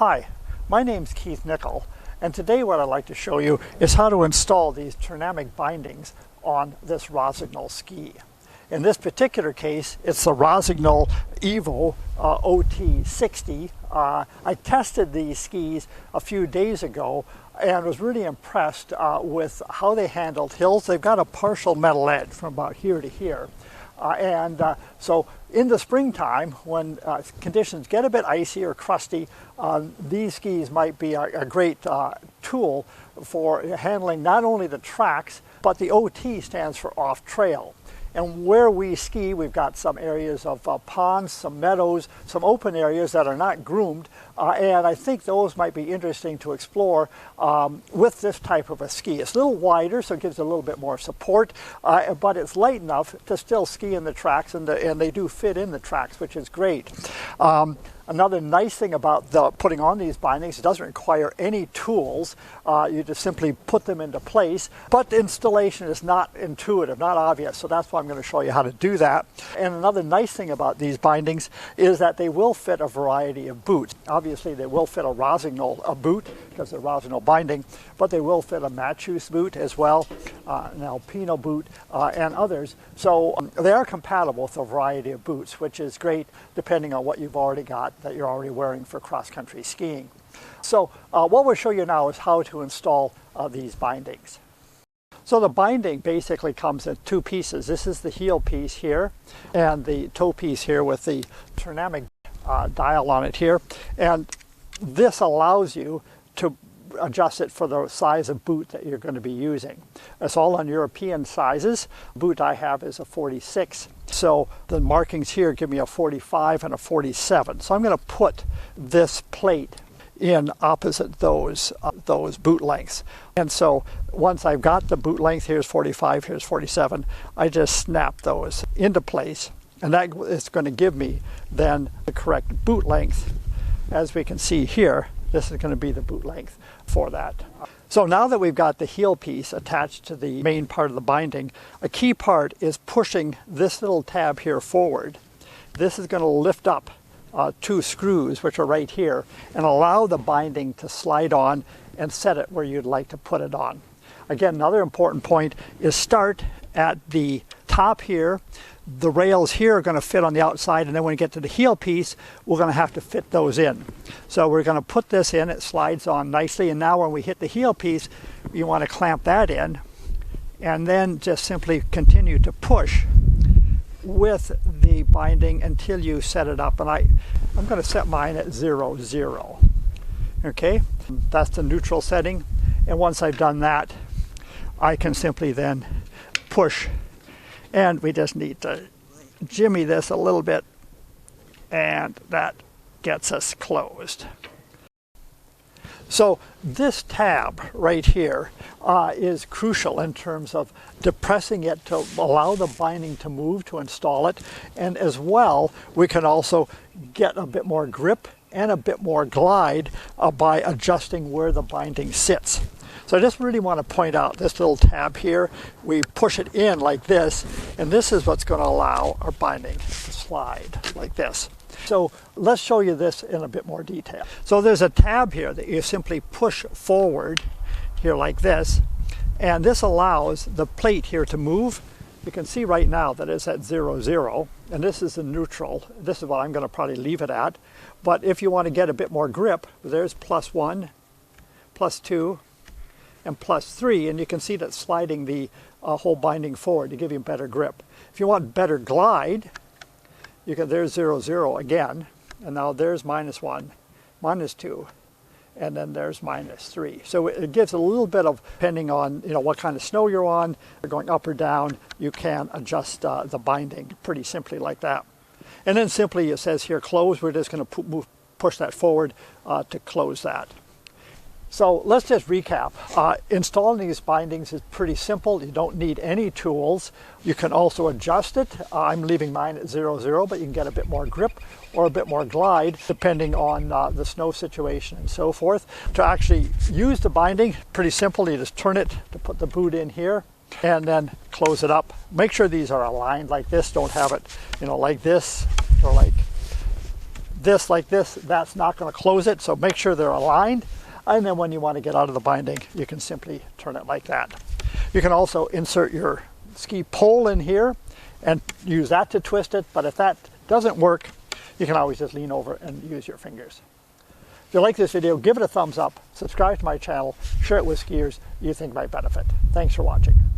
Hi, my name's Keith Nickel, and today what I'd like to show you is how to install these Turnamic bindings on this Rossignol ski. In this particular case, it's the Rossignol Evo OT60. I tested these skis a few days ago and was really impressed with how they handled hills. They've got a partial metal edge from about here to here. So in the springtime, when conditions get a bit icy or crusty, these skis might be a great tool for handling not only the tracks, but the OT stands for off-trail. And where we ski, we've got some areas of ponds, some meadows, some open areas that are not groomed, and I think those might be interesting to explore with this type of a ski. It's a little wider, so it gives a little bit more support, but it's light enough to still ski in the tracks, and they do fit in the tracks, which is great. Another nice thing about putting on these bindings, it doesn't require any tools. You just simply put them into place, but the installation is not intuitive, not obvious, so that's why I'm going to show you how to do that. And another nice thing about these bindings is that they will fit a variety of boots. Obviously they will fit a Rossignol boot because they're Rossignol binding, but they will fit a Matthews boot as well, an Alpino boot, and others. So they are compatible with a variety of boots, which is great depending on what you've already got that you're already wearing for cross-country skiing. So what we'll show you now is how to install these bindings. So the binding basically comes in two pieces. This is the heel piece here and the toe piece here with the Turnamic dial on it here. And this allows you to adjust it for the size of boot that you're going to be using. It's all on European sizes. The boot I have is a 46. So the markings here give me a 45 and a 47. So I'm going to put this plate in opposite those boot lengths. And so once I've got the boot length, here's 45, here's 47, I just snap those into place. And that is going to give me then the correct boot length. As we can see here, this is going to be the boot length for that. So now that we've got the heel piece attached to the main part of the binding, a key part is pushing this little tab here forward. This is going to lift up two screws, which are right here, and allow the binding to slide on and set it where you'd like to put it on. Again, another important point is start at the top here. The rails here are going to fit on the outside, and then when we get to the heel piece, we're going to have to fit those in. So we're going to put this in, it slides on nicely, and now when we hit the heel piece, you want to clamp that in, and then just simply continue to push with the binding until you set it up. And I'm going to set mine at 0, 0. Okay, that's the neutral setting, and once I've done that, I can simply then push. And we just need to jimmy this a little bit, and that gets us closed. So this tab right here is crucial in terms of depressing it to allow the binding to move to install it. And as well, we can also get a bit more grip and a bit more glide by adjusting where the binding sits. So I just really want to point out this little tab here. We push it in like this, and this is what's going to allow our binding to slide like this. So let's show you this in a bit more detail. So there's a tab here that you simply push forward here like this, and this allows the plate here to move. You can see right now that it's at 0, 0, and this is the neutral. This is what I'm going to probably leave it at. But if you want to get a bit more grip, there's +1, +2, and +3, and you can see that sliding the whole binding forward to give you better grip. If you want better glide, you can, there's 0, 0 again, and now there's -1, -2, and then there's -3. So it gives a little bit of, depending on what kind of snow you're on, you're going up or down, you can adjust the binding pretty simply like that. And then simply it says here close, we're just going to push that forward to close that. So let's just recap. Installing these bindings is pretty simple. You don't need any tools. You can also adjust it. I'm leaving mine at 0, 0, but you can get a bit more grip or a bit more glide depending on the snow situation and so forth. To actually use the binding, pretty simple. You just turn it to put the boot in here and then close it up. Make sure these are aligned like this. Don't have it, like this or like this like this, that's not going to close it, so make sure they're aligned. And then when you want to get out of the binding, you can simply turn it like that. You can also insert your ski pole in here and use that to twist it, but if that doesn't work, you can always just lean over and use your fingers. If you like this video, give it a thumbs up, subscribe to my channel, share it with skiers you think might benefit. Thanks for watching.